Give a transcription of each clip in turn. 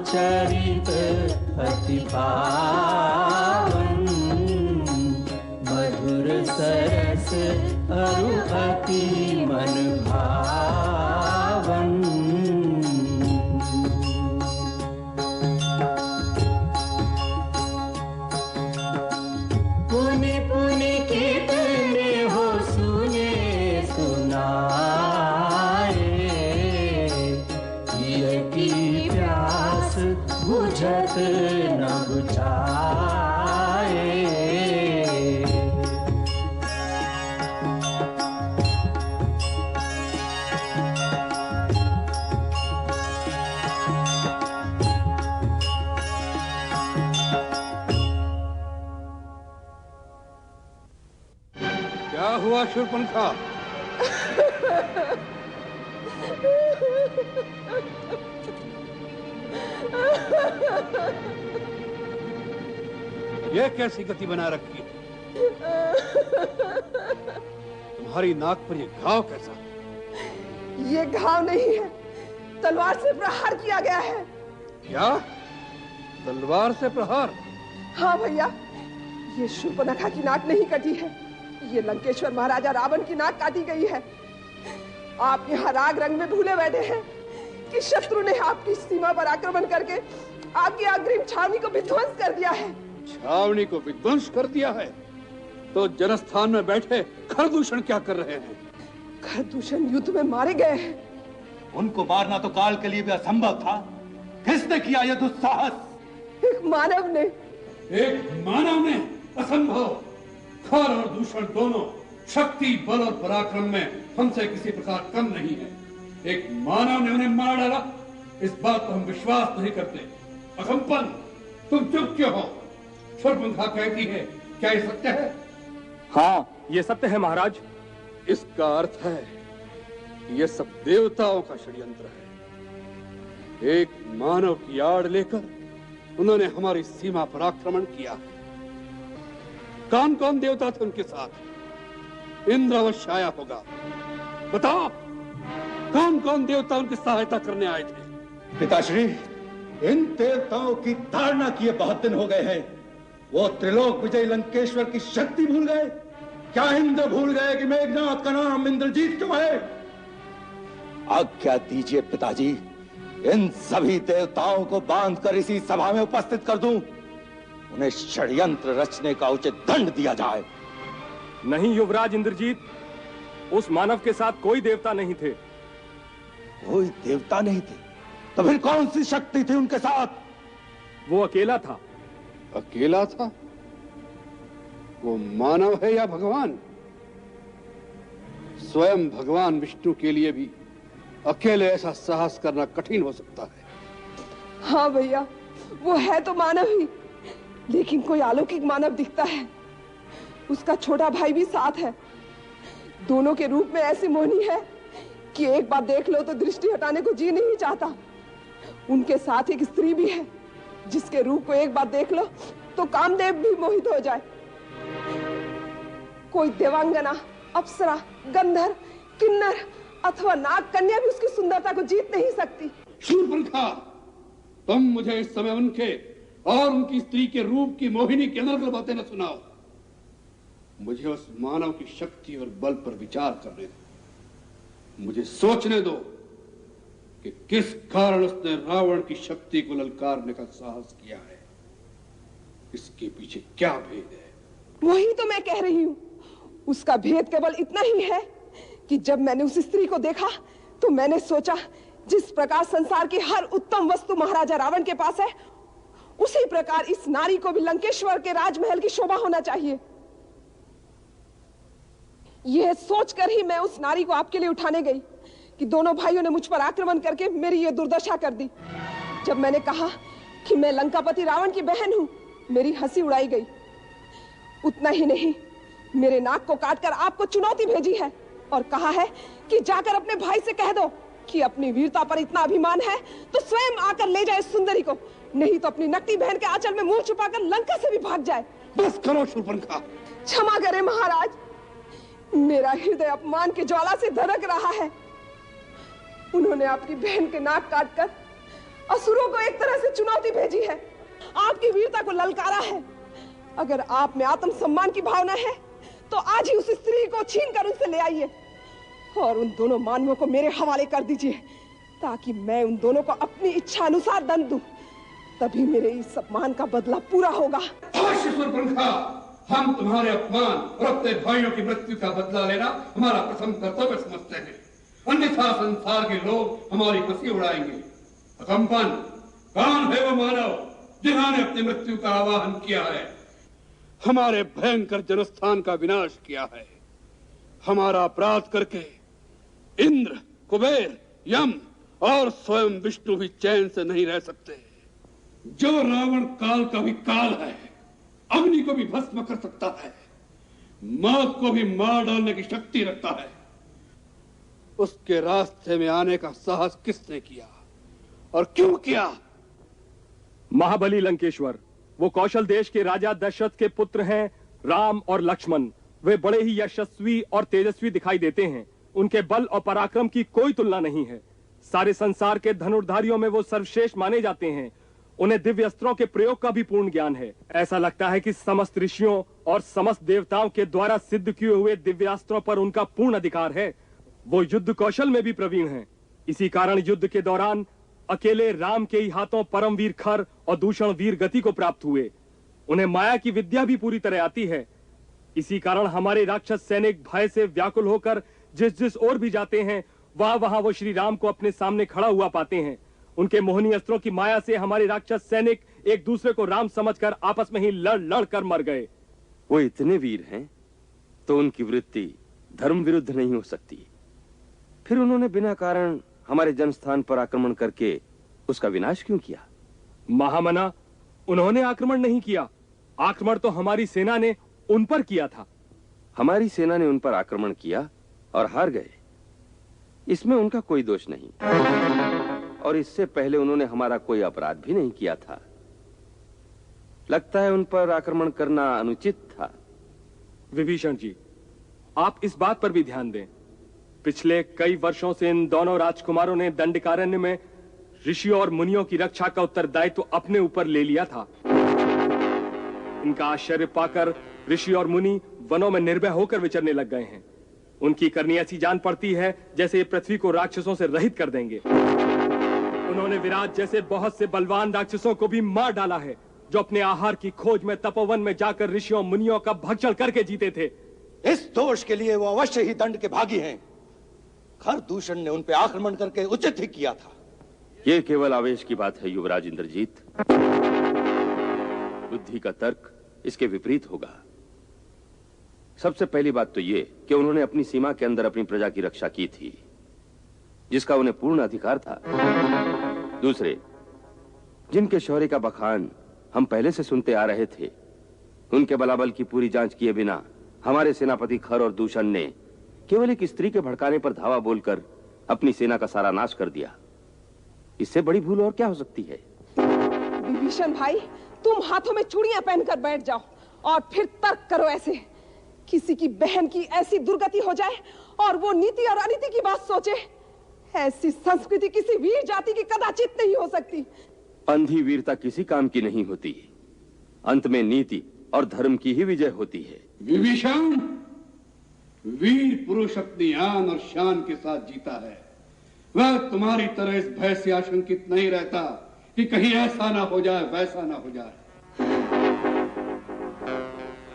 चरित अति पावन, मधुर सरस अरु अति मन भावन। पुनि पुनि कितने हो सुने सुनाए, ये की प्यास बुझत न बुझाए। क्या हुआ शूर्पणखा? ये कैसी गति बना रखी है? तुम्हारी नाक पर ये घाव कैसा? ये घाव नहीं है, तलवार से प्रहार किया गया है। क्या? तलवार से प्रहार? हाँ भैया, ये शूर्पणखा की नाक नहीं कटी है, ये लंकेश्वर महाराजा रावण की नाक काटी गई है। आप यहाँ राग रंग में भूले बैठे हैं कि शत्रु ने आपकी सीमा पर आक्रमण करके आपकी अग्रिम छावनी को विध्वंस कर दिया है। छावनी को विध्वंस कर दिया है? तो जनस्थान में बैठे खरदूषण क्या कर रहे हैं? खरदूषण युद्ध में मारे गए हैं। उनको मारना तो काल के लिए भी असंभव था। किसने किया यह दुस्साहस? एक मानव ने। एक मानव ने? असंभव। खर और दूषण दोनों शक्ति, बल और पराक्रम में हमसे किसी प्रकार कम नहीं है। एक मानव ने उन्हें मार डाला, इस बात पर हम विश्वास नहीं करते। अकंपन, तुम चुप क्यों हो? शूर्पणखा कहती है, क्या ये सत्य है? हाँ, ये सत्य है महाराज। इसका अर्थ है कि ये सब देवताओं का षड्यंत्र है। एक मानव की आड़ लेकर उन्होंने हमारी सीमा पर आक्रमण किया है। कौन कौन देवता थे उनके साथ? इंद्र अवश्य आया होगा। बताओ, कौन कौन देवता उनकी सहायता करने आए थे? पिताश्री, इन देवताओं की ताड़ना किए बहुत दिन हो गए हैं। वो त्रिलोक विजय लंकेश्वर की शक्ति भूल गए? क्या इंद्र भूल गए कि मेघनाथ का नाम इंद्रजीत क्यों है? आज्ञा दीजिए पिताजी, इन सभी देवताओं को बांधकर इसी सभा में उपस्थित कर दूं। उन्हें षड्यंत्र रचने का उचित दंड दिया जाए। नहीं युवराज इंद्रजीत, उस मानव के साथ कोई देवता नहीं थे। कोई देवता नहीं थे? तो फिर कौन सी शक्ति थी उनके साथ? वो अकेला था। अकेला था? वो मानव है या भगवान? स्वयं भगवान विष्णु के लिए भी अकेले ऐसा साहस करना कठिन हो सकता है। हाँ भैया, वो है तो मानव ही, लेकिन कोई अलौकिक मानव दिखता है। उसका छोटा भाई भी साथ है। दोनों के रूप में ऐसी मोहनी है कि एक बार देख लो तो दृष्टि हटाने को जी नहीं चाहता। उनके साथ एक स्त्री भी है जिसके रूप को एक बार देख लो तो कामदेव भी मोहित हो जाए। कोई देवांगना, अप्सरा, गंधर्व, किन्नर अथवा नाग कन्या भी उसकी सुंदरता को जीत नहीं सकती। शूर्पणखा, तुम मुझे इस समय उनके और उनकी स्त्री के रूप की मोहिनी की अनर्गल बातें न सुनाओ। मुझे उस मानव की शक्ति और बल पर विचार करने दो। मुझे सोचने दो कि किस कारण उसने रावण की शक्ति को ललकारने का साहस किया है। इसके पीछे क्या भेद है? वही तो मैं कह रही हूं। उसका भेद केवल इतना ही है कि जब मैंने उस स्त्री को देखा तो मैंने सोचा, जिस प्रकार संसार की हर उत्तम वस्तु महाराजा रावण के पास है, उसी प्रकार इस नारी को भी लंकेश्वर के राजमहल की शोभा होना चाहिए। यह सोचकर ही मैं उस नारी को आपके लिए उठाने गई कि दोनों भाइयों ने मुझ पर आक्रमण करके मेरी यह दुर्दशा कर दी। जब मैंने कहा कि मैं लंकापति रावण की बहन हूं, मेरी हंसी उड़ाई गई। उतना ही नहीं, मेरे नाक को काटकर आपको चुनौती भेजी है और कहा है कि जाकर अपने भाई से कह दो कि अपनी वीरता पर इतना अभिमान है तो स्वयं आकर ले जाए सुंदरी को, नहीं तो अपनी नकटी बहन के आंचल में मुंह छुपाकर लंका से भी भाग जाए। बस करो शूर्पणखा। क्षमा करें महाराज, मेरा हृदय अपमान के ज्वाला से धड़क रहा है। उन्होंने आपकी बहन के नाक काटकर असुरों को एक तरह से चुनौती भेजी है, आपकी वीरता को ललकारा है। अगर आप में आत्मसम्मान की भावना है तो आज ही उस स्त्री को छीन कर उनसे ले आइए और उन दोनों मानवों को मेरे हवाले कर दीजिए, ताकि मैं उन दोनों को अपनी इच्छा अनुसार दंड दूं। तभी मेरे इस सम्मान का बदला पूरा होगा। हम तुम्हारे अपमान और अपने भाइयों की मृत्यु का बदला लेना हमारा प्रथम कर्तव्य समझते हैं, अन्यथा संसार के लोग हमारी हंसी उड़ाएंगे। अकंपन, कौन है वो मानव जिन्होंने अपनी मृत्यु का आवाहन किया है, हमारे भयंकर जनस्थान का विनाश किया है? हमारा अपराध करके इंद्र, कुबेर, यम और स्वयं विष्णु भी चैन से नहीं रह सकते। जो रावण काल का भी काल है, अग्नि को भी भस्म कर सकता है, मौत को भी मार डालने की शक्ति रखता है, उसके रास्ते में आने का साहस किसने किया और क्यों किया? महाबली लंकेश्वर, वो कौशल देश के राजा दशरथ के पुत्र हैं, राम और लक्ष्मण। वे बड़े ही यशस्वी और तेजस्वी दिखाई देते हैं। उनके बल और पराक्रम की कोई तुलना नहीं है। सारे संसार के धनुर्धारियों में वो सर्वश्रेष्ठ माने जाते हैं। उन्हें दिव्य अस्त्रों के प्रयोग का भी पूर्ण ज्ञान है। ऐसा लगता है कि समस्त ऋषियों और समस्त देवताओं के द्वारा सिद्ध किए हुए दिव्यास्त्रों पर उनका पूर्ण अधिकार है। वो युद्ध कौशल में भी प्रवीण हैं। इसी कारण युद्ध के दौरान अकेले राम के ही हाथों परमवीर खर और दूषण वीर गति को प्राप्त हुए। उन्हें माया की विद्या भी पूरी तरह आती है। इसी कारण हमारे राक्षस सैनिक भय से व्याकुल होकर जिस जिस ओर भी जाते हैं, वहां वहां वो श्री राम को अपने सामने खड़ा हुआ पाते हैं। उनके मोहनी अस्त्रों की माया से हमारे राक्षस सैनिक एक दूसरे को राम समझकर आपस में ही लड़ लड़ कर मर गए। वो इतने वीर हैं तो उनकी वृत्ति धर्म विरुद्ध नहीं हो सकती। फिर उन्होंने बिना कारण हमारे जनस्थान पर आक्रमण करके उसका विनाश क्यों किया? महामना, उन्होंने आक्रमण नहीं किया। आक्रमण तो हमारी सेना ने उन पर किया था। हमारी सेना ने उन पर आक्रमण किया और हार गए, इसमें उनका कोई दोष नहीं। और इससे पहले उन्होंने हमारा कोई अपराध भी नहीं किया था। लगता है उन पर आक्रमण करना अनुचित था। विभीषण जी, आप इस बात पर भी ध्यान दें। पिछले कई वर्षों से इन दोनों राजकुमारों ने दंडकारण्य में ऋषियों और मुनियों की रक्षा का उत्तरदायित्व तो अपने ऊपर ले लिया था। इनका आश्चर्य पाकर ऋषि और मुनि वनों में निर्भय होकर विचरने लग गए हैं। उनकी करनी ऐसी जान पड़ती है जैसे ये पृथ्वी को राक्षसों से रहित कर देंगे। उन्होंने विराट जैसे बहुत से बलवान राक्षसों को भी मार डाला है, जो अपने आहार की खोज में तपोवन में जाकर ऋषियों मुनियों का भक्षण करके जीते थे। इस दोष के लिए वो अवश्य ही दंड के भागी हैं। खर दूषण ने उन पे आक्रमण करके उचित ही किया था। ये केवल आवेश की बात है युवराज इंद्रजीत। बुद्धि का तर्क इसके विपरीत होगा। सबसे पहली बात तो ये कि उन्होंने अपनी सीमा के अंदर अपनी प्रजा की रक्षा की थी, जिसका उन्हें पूर्ण अधिकार था। दूसरे, जिनके शौर्य का बखान हम पहले से सुनते आ रहे थे, उनके बलाबल की पूरी जांच किए बिना हमारे सेनापति खर और दूषण ने केवल एक स्त्री के भड़काने पर धावा बोलकर अपनी सेना का सारा नाश कर दिया। इससे बड़ी भूल और क्या हो सकती है? विभीषण भाई, तुम हाथों में चूड़ियां पहनकर बैठ जाओ और फिर तर्क करो। ऐसे किसी की बहन की ऐसी दुर्गति हो जाए और वो नीति और अनीति की बात सोचे, ऐसी संस्कृति किसी वीर जाति की कदाचित नहीं हो सकती। अंधी वीरता किसी काम की नहीं होती। अंत में नीति और धर्म की ही विजय होती है। विभीषण, वीर पुरुष अपनी आन और शान के साथ जीता है। वह तुम्हारी तरह इस भय से आशंकित नहीं रहता कि कहीं ऐसा ना हो जाए, वैसा ना हो जाए।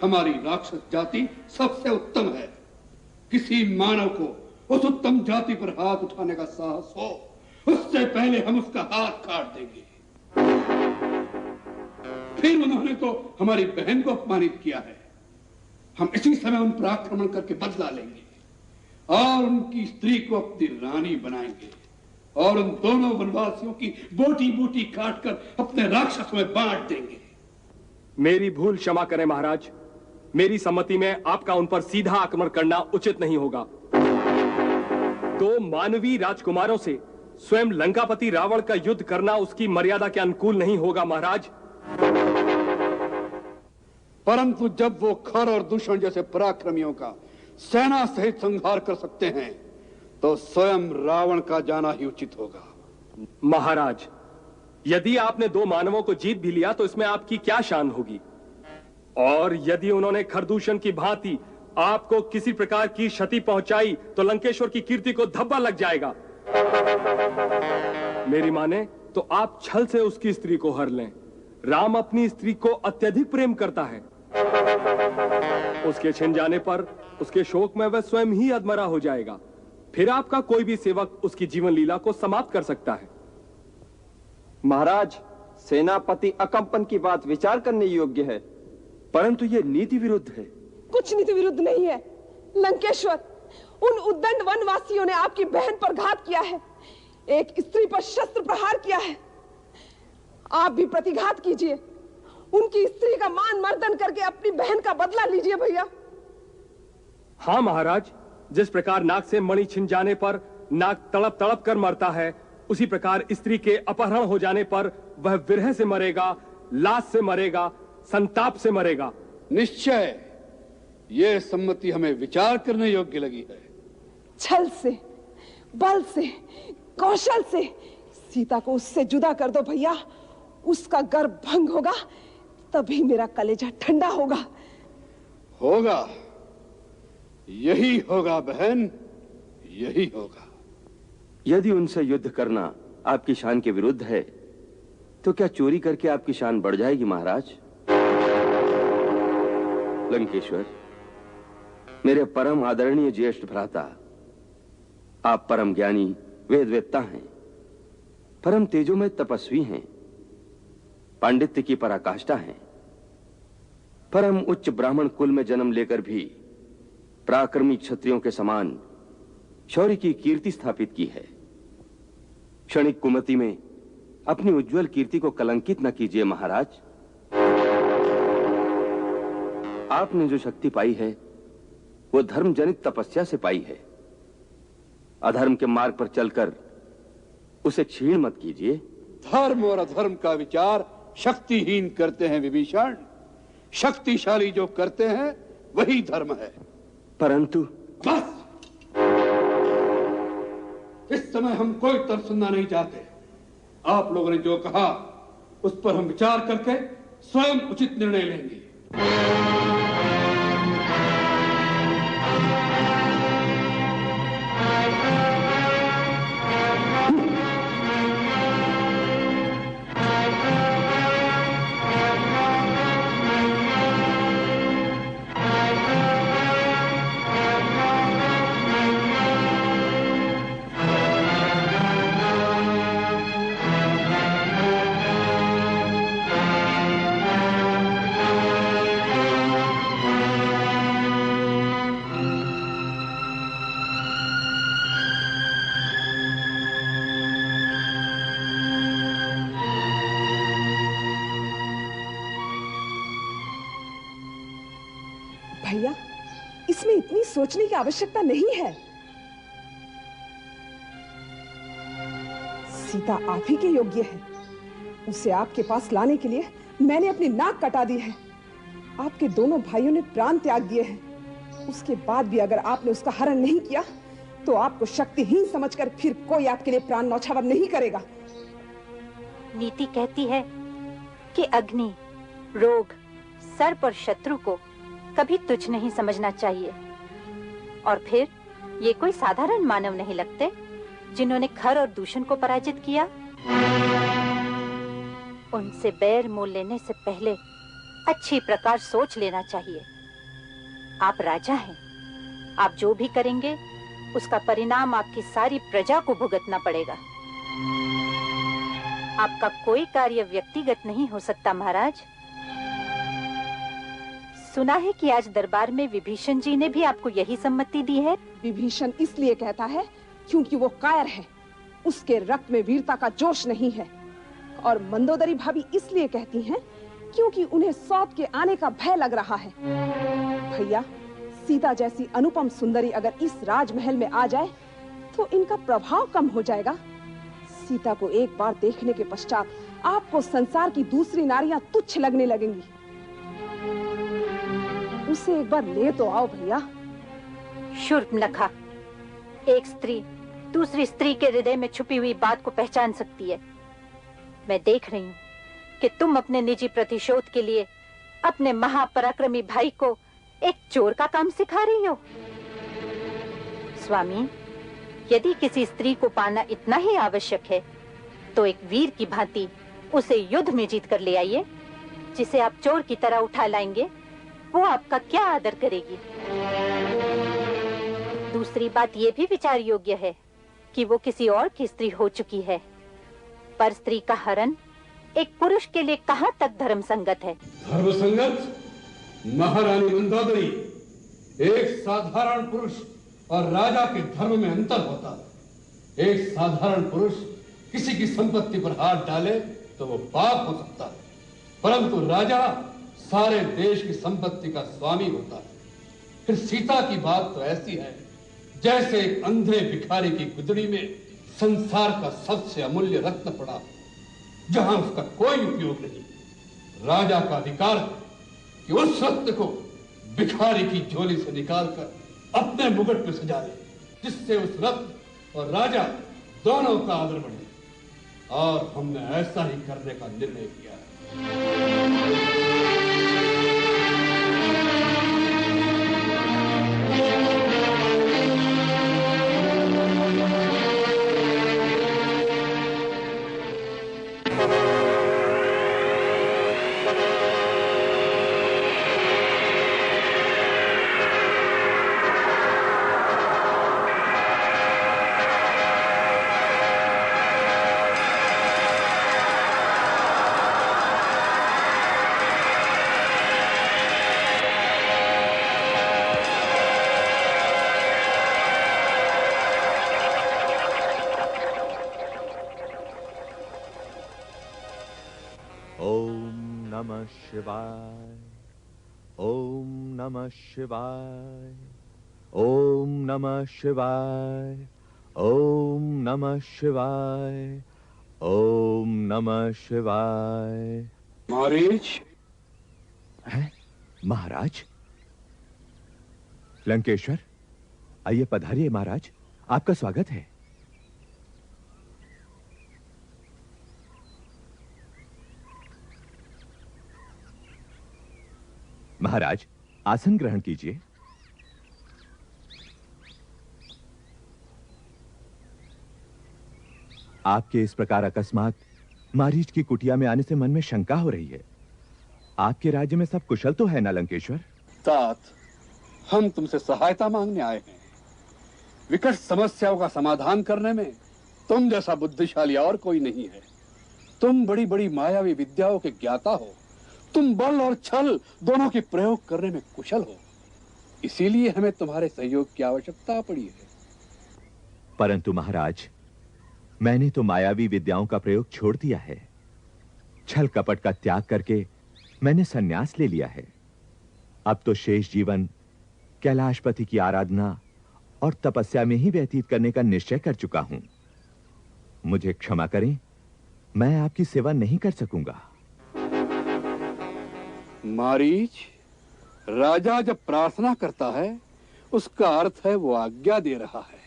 हमारी राक्षस जाति सबसे उत्तम है। किसी मानव को उस उत्तम जाति पर हाथ उठाने का साहस हो, उससे पहले हम उसका हाथ काट देंगे। फिर उन्होंने तो हमारी बहन को अपमानित किया है। हम इसी समय उन पर आक्रमण करके बदला लेंगे और उनकी स्त्री को अपनी रानी बनाएंगे और उन दोनों वनवासियों की बोटी बोटी काटकर अपने राक्षसों में बांट देंगे। मेरी भूल क्षमा करें महाराज। मेरी सम्मति में आपका उन पर सीधा आक्रमण करना उचित नहीं होगा। दो मानवीय राजकुमारों से स्वयं लंकापति रावण का युद्ध करना उसकी मर्यादा के अनुकूल नहीं होगा महाराज। परंतु जब वो खर और दूषण जैसे पराक्रमियों का सेना सहित संहार कर सकते हैं, तो स्वयं रावण का जाना ही उचित होगा। महाराज, यदि आपने 2 मानवों को जीत भी लिया तो इसमें आपकी क्या शान होगी? और यदि उन्होंने खरदूषण की भांति आपको किसी प्रकार की क्षति पहुंचाई तो लंकेश्वर की कीर्ति को धब्बा लग जाएगा। मेरी माने तो आप छल से उसकी स्त्री को हर लें। राम अपनी स्त्री को अत्यधिक प्रेम करता है। उसके छिन जाने पर उसके शोक में वह स्वयं ही अधमरा हो जाएगा। फिर आपका कोई भी सेवक उसकी जीवन लीला को समाप्त कर सकता है। महाराज, सेनापति अकंपन की बात विचार करने योग्य है, परंतु यह नीति विरुद्ध है। कुछ नीति विरुद्ध नहीं है लंकेश्वर। उन उद्दंड वनवासियों ने आपकी बहन पर घात किया है, एक स्त्री पर शस्त्र प्रहार किया है। आप भी प्रतिघात कीजिए, उनकी स्त्री का मान मर्दन करके अपनी बहन का बदला लीजिए भैया। हाँ महाराज, जिस प्रकार नाक से मणि छिन जाने पर नाक तड़प तड़प कर मरता है, उसी प्रकार स्त्री के अपहरण हो जाने पर वह विरह से मरेगा, लाश से मरेगा, संताप से मरेगा। निश्चय यह सम्मति हमें विचार करने योग्य लगी है। छल से, बल से, कौशल से सीता को उससे जुदा कर दो भैया। उसका गर्भ भंग होगा, तभी मेरा कलेजा ठंडा होगा। होगा, यही होगा बहन, यही होगा। यदि उनसे युद्ध करना आपकी शान के विरुद्ध है तो क्या चोरी करके आपकी शान बढ़ जाएगी महाराज? लंकेश्वर, मेरे परम आदरणीय ज्येष्ठ भ्राता, आप परम ज्ञानी वेदवेत्ता हैं, परम तेजोमय तपस्वी हैं, पांडित्य की पराकाष्ठा हैं, परम उच्च ब्राह्मण कुल में जन्म लेकर भी पराक्रमी क्षत्रियों के समान शौर्य की कीर्ति स्थापित की है। क्षणिक कुमति में अपनी उज्जवल कीर्ति को कलंकित न कीजिए महाराज। आपने जो शक्ति पाई है वो धर्म जनित तपस्या से पाई है। अधर्म के मार्ग पर चलकर उसे क्षीण मत कीजिए। धर्म और अधर्म का विचार शक्तिहीन करते हैं विभीषण। शक्तिशाली जो करते हैं वही धर्म है। परंतु बस, इस समय हम कोई तर्क सुनना नहीं चाहते। आप लोगों ने जो कहा उस पर हम विचार करके स्वयं उचित निर्णय लेंगे। भैया, इसमें इतनी सोचने की आवश्यकता नहीं है। सीता आप ही के योग्य है। उसे आपके पास लाने के लिए मैंने अपनी नाक कटा दी है। आपके दोनों भाइयों ने प्राण त्याग दिए हैं। उसके बाद भी अगर आपने उसका हरण नहीं किया तो आपको शक्तिहीन समझकर फिर कोई आपके लिए प्राण न्यौछावर नहीं करेगा। नीति कहती है कि अग्नि, रोग, सर्प और शत्रु को कभी तुच्छ नहीं समझना चाहिए। और फिर ये कोई साधारण मानव नहीं लगते जिन्होंने खर और दूषण को पराजित किया। उनसे बैर मोल लेने से पहले अच्छी प्रकार सोच लेना चाहिए। आप राजा हैं, आप जो भी करेंगे उसका परिणाम आपकी सारी प्रजा को भुगतना पड़ेगा। आपका कोई कार्य व्यक्तिगत नहीं हो सकता महाराज। सुना है कि आज दरबार में विभीषण जी ने भी आपको यही सम्मति दी है। विभीषण इसलिए कहता है क्योंकि वो कायर है, उसके रक्त में वीरता का जोश नहीं है। और मंदोदरी भाभी इसलिए कहती हैं क्योंकि उन्हें सौत के आने का भय लग रहा है। भैया, सीता जैसी अनुपम सुंदरी अगर इस राजमहल में आ जाए तो इनका प्रभाव कम हो जाएगा। सीता को एक बार देखने के पश्चात आपको संसार की दूसरी नारियां तुच्छ लगने लगेंगी। उसे एक बार ले तो आओ भैया। शूर्पणखा, एक स्त्री दूसरी स्त्री के हृदय में छुपी हुई बात को पहचान सकती है, मैं देख रही हूँ कि तुम अपने निजी प्रतिशोध के लिए अपने महापराक्रमी भाई को एक चोर का काम सिखा रही हो। स्वामी, यदि किसी स्त्री को पाना इतना ही आवश्यक है तो एक वीर की भांति उसे युद्ध में जीत कर ले आइए। जिसे आप चोर की तरह उठा लाएंगे वो आपका क्या आदर करेगी। दूसरी बात ये भी विचार योग्य है कि वो किसी और की स्त्री हो चुकी है, पर स्त्री का हरण एक पुरुष के लिए कहाँ तक धर्म संगत है। धर्म संगत? महारानी मंदादरी, एक साधारण पुरुष और राजा के धर्म में अंतर होता है। एक साधारण पुरुष किसी की संपत्ति पर हाथ डाले तो वो पाप हो सकता है, परंतु राजा सारे देश की संपत्ति का स्वामी होता है। फिर सीता की बात तो ऐसी है जैसे एक अंधे भिखारी की गुदड़ी में संसार का सबसे अमूल्य रत्न पड़ा, जहां उसका कोई उपयोग नहीं। राजा का अधिकार है कि उस रत्न को भिखारी की झोली से निकालकर अपने मुकुट में सजा दे, जिससे उस रत्न और राजा दोनों का आदर बढ़े। और हमने ऐसा ही करने का निर्णय किया है। शिवाय, ओम नमः शिवाय, ओम नमः शिवाय, ओम नमः शिवाय, ओम नमः शिवाय। मारीच है महाराज? लंकेश्वर, आइए पधारिए महाराज, आपका स्वागत है। महाराज, आसन ग्रहण कीजिए। आपके इस प्रकार अकस्मात मारीच की कुटिया में आने से मन में शंका हो रही है। आपके राज्य में सब कुशल तो है ना लंकेश्वर? तात, हम तुमसे सहायता मांगने आए हैं। विकट समस्याओं का समाधान करने में तुम जैसा बुद्धिशाली और कोई नहीं है। तुम बड़ी बड़ी मायावी विद्याओं के ज्ञाता हो। तुम बल और छल दोनों के प्रयोग करने में कुशल हो। इसीलिए हमें तुम्हारे सहयोग की आवश्यकता पड़ी है। परंतु महाराज, मैंने तो मायावी विद्याओं का प्रयोग छोड़ दिया है। छल कपट का त्याग करके मैंने संन्यास ले लिया है। अब तो शेष जीवन कैलाशपति की आराधना और तपस्या में ही व्यतीत करने का निश्चय कर चुका हूं। मुझे क्षमा करें, मैं आपकी सेवा नहीं कर सकूंगा। मारीच, राजा जब प्रार्थना करता है उसका अर्थ है वो आज्ञा दे रहा है।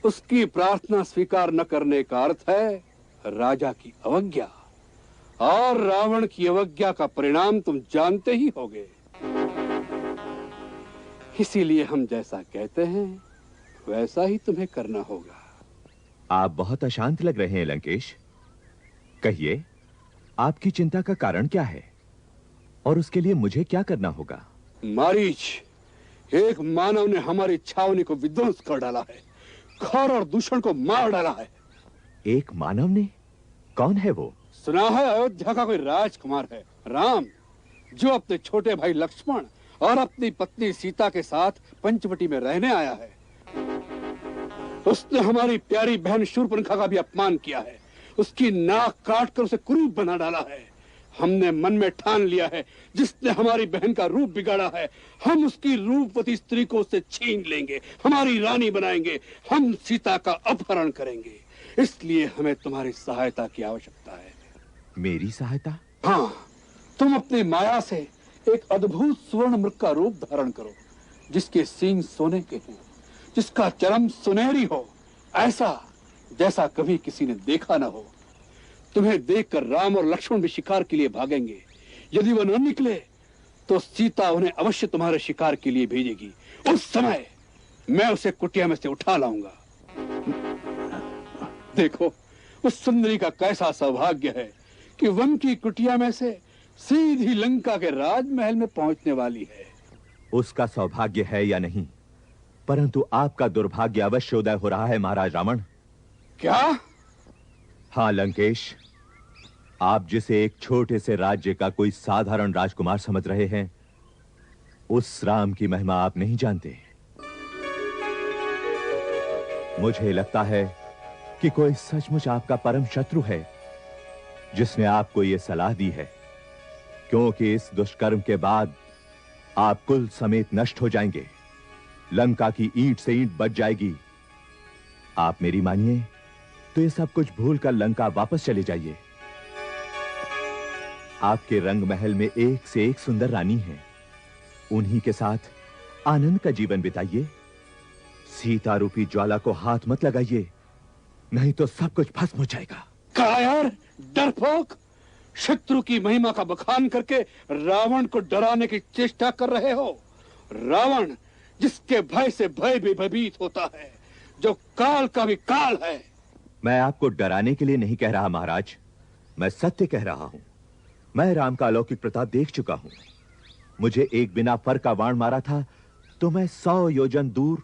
उसकी प्रार्थना स्वीकार न करने का अर्थ है राजा की अवज्ञा, और रावण की अवज्ञा का परिणाम तुम जानते ही होगे। इसीलिए हम जैसा कहते हैं वैसा ही तुम्हें करना होगा। आप बहुत अशांत लग रहे हैं लंकेश। कहिए, आपकी चिंता का कारण क्या है और उसके लिए मुझे क्या करना होगा? मारीच, एक मानव ने हमारी छावनी को विध्वंस कर डाला है, खौर और दूषण को मार डाला है। एक मानव ने? कौन है वो? सुना है अयोध्या का कोई राजकुमार है, राम, जो अपने छोटे भाई लक्ष्मण और अपनी पत्नी सीता के साथ पंचवटी में रहने आया है। उसने हमारी प्यारी बहन शूर्पणखा का भी अपमान किया है। उसकी नाक काटकर उसे कुरूप बना डाला है। हमने मन में ठान लिया है, जिसने हमारी बहन का रूप बिगाड़ा है, हम उसकी रूपवती स्त्री को उससे छीन लेंगे, हमारी रानी बनाएंगे, हम सीता का अपहरण करेंगे। इसलिए हमें तुम्हारी सहायता की आवश्यकता है। मेरी सहायता? हाँ, तुम अपनी माया से एक अद्भुत स्वर्ण मृग का रूप धारण करो, जिसके सींग सोने के हों, जिसका चरम सुनहरी हो, ऐसा जैसा कभी किसी ने देखा न हो। तुम्हें देखकर राम और लक्ष्मण भी शिकार के लिए भागेंगे। यदि वह न निकले तो सीता उन्हें अवश्य तुम्हारे शिकार के लिए भेजेगी। उस समय मैं उसे कुटिया में से उठा लाऊंगा। देखो उस सुंदरी का कैसा सौभाग्य है कि वन की कुटिया में से सीधी लंका के राजमहल में पहुंचने वाली है। उसका सौभाग्य है या नहीं, परंतु आपका दुर्भाग्य अवश्य उदय हो रहा है महाराज रावण। क्या? हाँ लंकेश, आप जिसे एक छोटे से राज्य का कोई साधारण राजकुमार समझ रहे हैं, उस राम की महिमा आप नहीं जानते। मुझे लगता है कि कोई सचमुच आपका परम शत्रु है जिसने आपको यह सलाह दी है, क्योंकि इस दुष्कर्म के बाद आप कुल समेत नष्ट हो जाएंगे। लंका की ईंट से ईंट बच जाएगी। आप मेरी मानिए तो ये सब कुछ भूलकर लंका वापस चले जाइए। आपके रंग महल में एक से एक सुंदर रानी है, उन्हीं के साथ आनंद का जीवन बिताइए। सीता रूपी ज्वाला को हाथ मत लगाइए, नहीं तो सब कुछ भस्म हो जाएगा। कायर, डरपोक, शत्रु की महिमा का बखान करके रावण को डराने की चेष्टा कर रहे हो। रावण जिसके भय से भय भी भयभीत होता है, जो काल का भी काल है। मैं आपको डराने के लिए नहीं कह रहा महाराज, मैं सत्य कह रहा हूं। मैं राम का अलौकिक प्रताप देख चुका हूं। मुझे एक बिना फर का बाण मारा था तो मैं 100 योजन दूर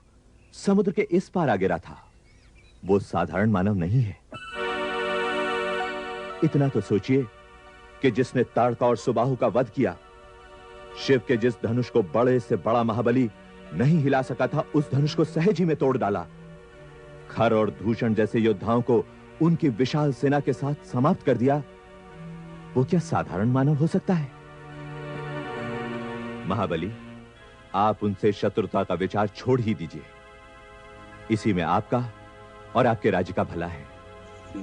समुद्र के इस पार आ गिरा था। वो साधारण मानव नहीं है। इतना तो सोचिए कि जिसने ताड़का और सुबाहु का वध किया, शिव के जिस धनुष को बड़े से बड़ा महाबली नहीं हिला सका था, उस धनुष को सहज ही में तोड़ डाला। खर और दूषण जैसे योद्धाओं को उनकी विशाल सेना के साथ समाप्त कर दिया। वो क्या साधारण मानव हो सकता है? महाबली, आप उनसे शत्रुता का विचार छोड़ ही दीजिए। इसी में आपका और आपके राज्य का भला है।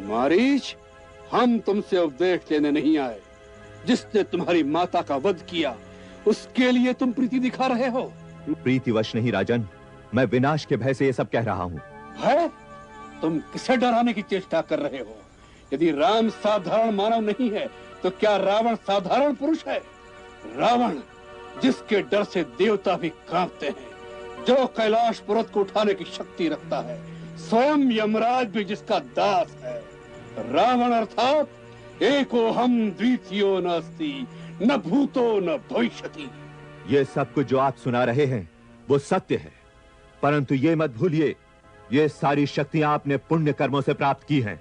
मारीच, हम तुमसे उपदेश लेने नहीं आए। जिसने तुम्हारी माता का वध किया उसके लिए तुम प्रीति दिखा रहे हो। प्रीतिवश नहीं राजन, मैं विनाश के भय से ये सब कह रहा हूं। है? तुम किसे डराने की चेष्टा कर रहे हो? यदि राम साधारण मानव नहीं है तो क्या रावण साधारण पुरुष है? रावण जिसके डर से देवता भी कांपते हैं, जो कैलाश पर्वत को उठाने की शक्ति रखता है, स्वयं यमराज भी जिसका दास है। रावण अर्थात एको हम द्वितीयो नास्ति, न भूतो न भविष्यति। ये सब कुछ जो आप सुना रहे हैं वो सत्य है, परंतु ये मत भूलिए, ये सारी शक्तियां आपने पुण्य कर्मों से प्राप्त की हैं।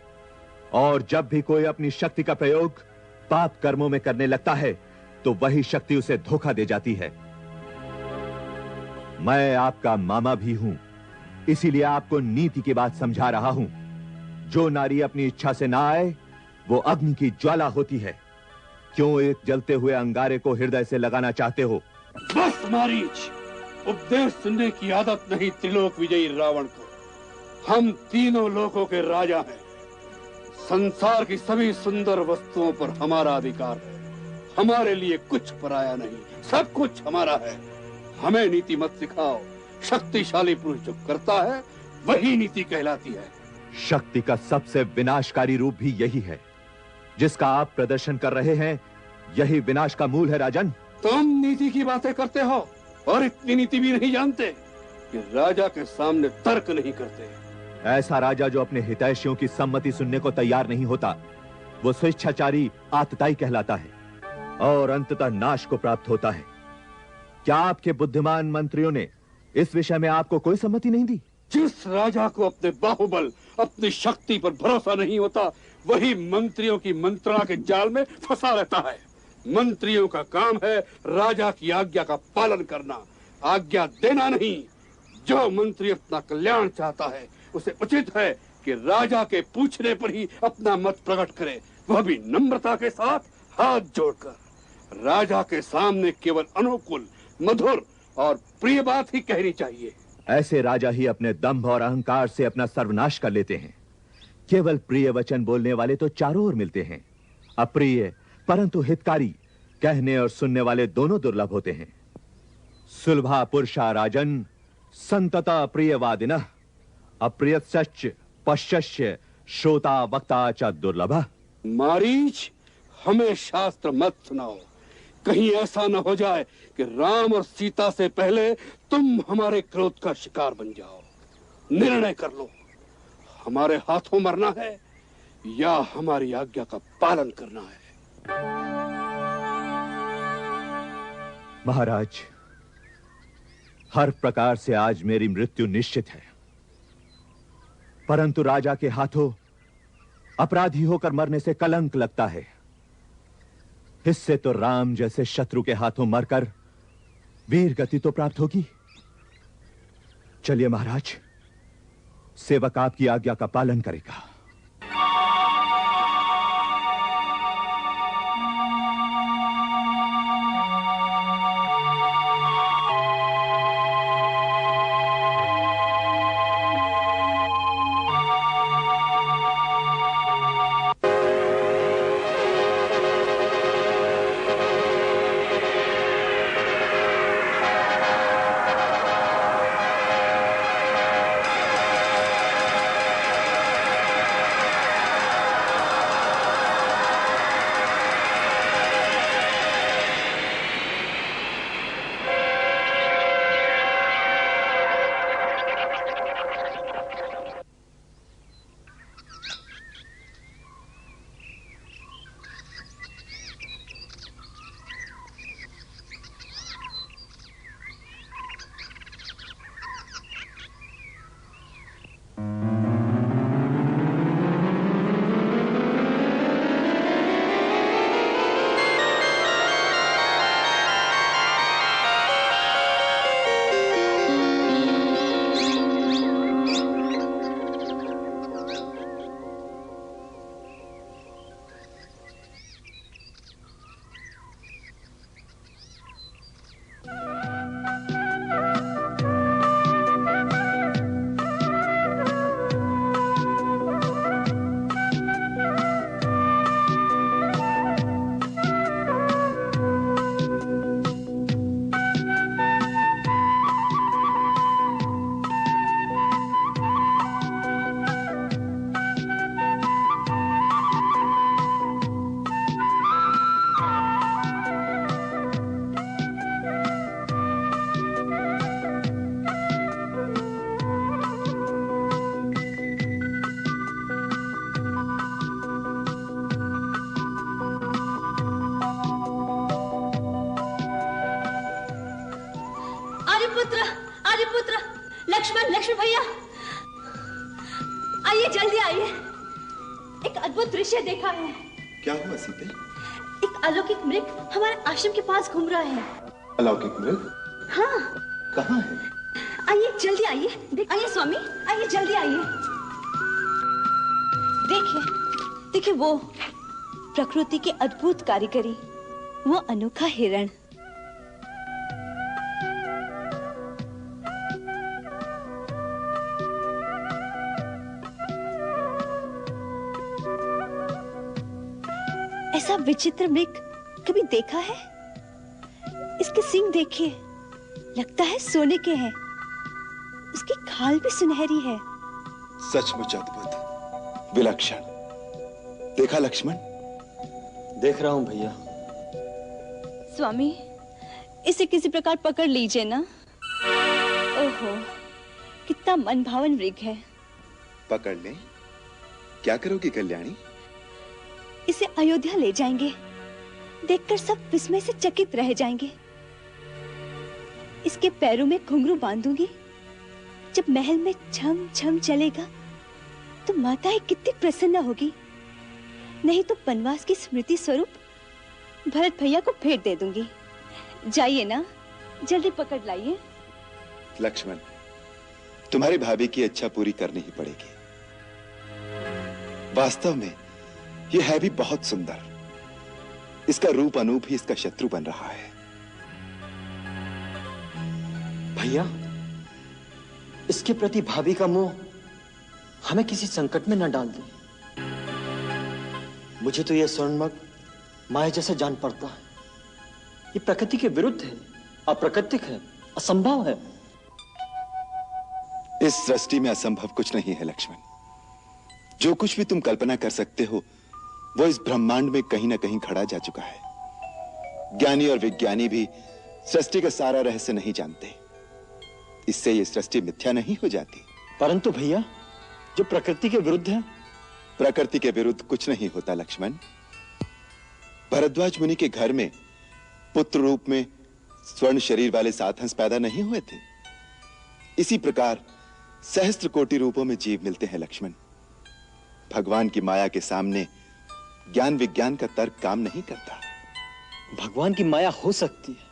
और जब भी कोई अपनी शक्ति का प्रयोग पाप कर्मों में करने लगता है तो वही शक्ति उसे धोखा दे जाती है। मैं आपका मामा भी हूं, इसीलिए आपको नीति की बात समझा रहा हूं। जो नारी अपनी इच्छा से ना आए वो अग्नि की ज्वाला होती है। क्यों एक जलते हुए अंगारे को हृदय से लगाना चाहते हो? बस मारीच, उपदेश सुनने की आदत नहीं त्रिलोक विजयी रावण को। हम तीनों लोकों के राजा हैं। संसार की सभी सुंदर वस्तुओं पर हमारा अधिकार है। हमारे लिए कुछ पराया नहीं, सब कुछ हमारा है। हमें नीति मत सिखाओ। शक्तिशाली पुरुष जो करता है वही नीति कहलाती है। शक्ति का सबसे विनाशकारी रूप भी यही है जिसका आप प्रदर्शन कर रहे हैं। यही विनाश का मूल है राजन। तुम नीति की बातें करते हो और इतनी नीति भी नहीं जानते कि राजा के सामने तर्क नहीं करते। ऐसा राजा जो अपने हितैषियों की सम्मति सुनने को तैयार नहीं होता, वो स्वेच्छाचारी आतताई कहलाता है और अंततः नाश को प्राप्त होता है। क्या आपके बुद्धिमान मंत्रियों ने इस विषय में आपको कोई सम्मति नहीं दी? जिस राजा को अपने बाहुबल, अपनी शक्ति पर भरोसा नहीं होता, वही मंत्रियों की मंत्रणा के जाल में फंसा रहता है। मंत्रियों का काम है राजा की आज्ञा का पालन करना, आज्ञा देना नहीं। जो मंत्री अपना कल्याण चाहता है उसे उचित है कि राजा के पूछने पर ही अपना मत प्रकट करे, वह भी नम्रता के साथ हाथ जोड़कर। राजा के सामने केवल अनुकूल, मधुर और प्रिय बात ही कहनी चाहिए। ऐसे राजा ही अपने दंभ और अहंकार से अपना सर्वनाश कर लेते हैं। केवल प्रिय वचन बोलने वाले तो चारों ओर मिलते हैं, अप्रिय परंतु हितकारी कहने और सुनने वाले दोनों दुर्लभ होते हैं। सुलभा पुरुषा राजन संतता प्रियवादिनः, अप्रियश्च पश्यश्च श्रोता वक्ता च दुर्लभः। मारीच, हमें शास्त्र मत सुनाओ। कहीं ऐसा न हो जाए कि राम और सीता से पहले तुम हमारे क्रोध का शिकार बन जाओ। निर्णय कर लो, हमारे हाथों मरना है या हमारी आज्ञा का पालन करना है। महाराज, हर प्रकार से आज मेरी मृत्यु निश्चित है, परंतु राजा के हाथों अपराधी होकर मरने से कलंक लगता है। इससे तो राम जैसे शत्रु के हाथों मरकर वीर गति तो प्राप्त होगी। चलिए महाराज, सेवक आपकी आज्ञा का पालन करेगा। लक्ष्मण भैया आइए, जल्दी आइए। एक अद्भुत दृश्य देखा है। क्या हुआ सीते? एक अलौकिक मृग हमारे आश्रम के पास घूम रहा है। अलौकिक मृग? हाँ। कहाँ है? आइए, जल्दी आइए। आइए स्वामी, आइए जल्दी आइए। देखिए देखिए, वो प्रकृति की अद्भुत कारीगरी, वो अनोखा हिरण। ऐसा विचित्र मृग कभी देखा है? इसके सींग देखिए, लगता है सोने के हैं। उसकी खाल भी सुनहरी है। सचमुच अद्भुत, विलक्षण। देखा लक्ष्मण? देख रहा हूं भैया। स्वामी, इसे किसी प्रकार पकड़ लीजिए ना। ओहो, कितना मनभावन मृग है। पकड़ ले। क्या करोगी कल्याणी? इसे अयोध्या ले जाएंगे। देखकर सब विस्मय से चकित रह जाएंगे। इसके पैरों में घुंघरू बांधूंगी। जब महल में छम छम चलेगा तो माताएं कितनी प्रसन्न होगी। नहीं तो वनवास की स्मृति स्वरूप भरत भैया को भेंट दे दूंगी। जाइए ना, जल्दी पकड़ लाइए। लक्ष्मण, तुम्हारी भाभी की इच्छा पूरी करनी ही पड़ेगी। वास्तव में यह है भी बहुत सुंदर। इसका रूप अनूप ही इसका शत्रु बन रहा है। भैया, इसके प्रति भाभी का मोह हमें किसी संकट में न डाल दे। मुझे तो यह स्वर्णमग माया जैसा जान पड़ता है। ये प्रकृति के विरुद्ध है, अप्राकृतिक है, असंभव है। इस सृष्टि में असंभव कुछ नहीं है लक्ष्मण। जो कुछ भी तुम कल्पना कर सकते हो वो इस ब्रह्मांड में कहीं ना कहीं खड़ा जा चुका है। ज्ञानी और विज्ञानी भी सृष्टि का सारा रहस्य नहीं जानते। इससे ये सृष्टि मिथ्या नहीं हो जाती। परंतु भैया, जो प्रकृति के विरुद्ध है। प्रकृति के विरुद्ध कुछ नहीं होता लक्ष्मण। भरद्वाज मुनि के घर में पुत्र रूप में स्वर्ण शरीर वाले 7 हंस पैदा नहीं हुए थे। इसी प्रकार सहस्त्र कोटि रूपों में जीव मिलते हैं लक्ष्मण। भगवान की माया के सामने ज्ञान विज्ञान का तर्क काम नहीं करता। भगवान की माया हो सकती है,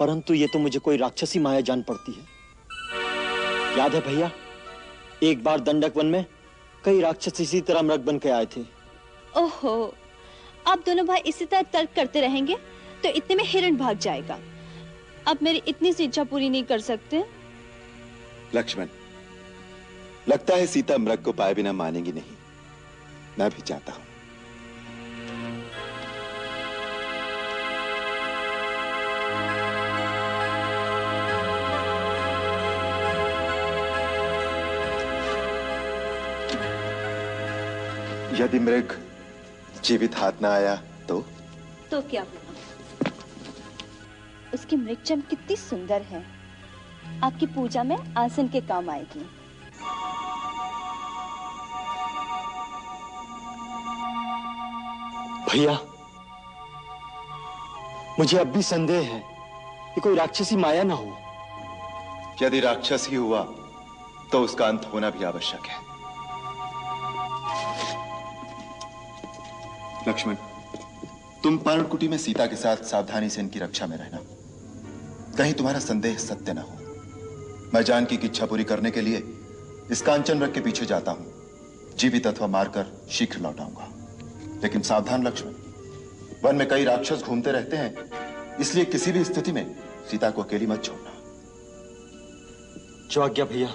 परंतु ये तो मुझे कोई राक्षसी माया जान पड़ती है। याद है भैया, एक बार दंडक वन में कई राक्षस इसी तरह मृग बन के आए थे। ओहो, आप दोनों भाई इसी तरह तर्क करते रहेंगे तो इतने में हिरण भाग जाएगा। अब मेरी इतनी सी इच्छा पूरी नहीं कर सकते? लक्ष्मण, लगता है सीता मृग को पाए बिना मानेगी नहीं। मैं भी चाहता हूं। यदि मृग जीवित हाथ ना आया तो क्या हुआ? उसकी मृगचम कितनी सुंदर है, आपकी पूजा में आसन के काम आएगी। भैया, मुझे अब भी संदेह है कि कोई राक्षसी माया ना हो। यदि राक्षस ही हुआ तो उसका अंत होना भी आवश्यक है। लक्ष्मण, तुम पर्णकुटी में सीता के साथ सावधानी से इनकी रक्षा में रहना। कहीं तुम्हारा संदेह सत्य ना हो। मैं जानकी की इच्छा पूरी करने के लिए इस कांचन मृग के पीछे जाता हूं। जीवित अथवा मारकर शीघ्र लौट आऊंगा। लेकिन सावधान लक्ष्मण, वन में कई राक्षस घूमते रहते हैं, इसलिए किसी भी स्थिति में सीता को अकेली मत छोड़ना। जो आज्ञा भैया।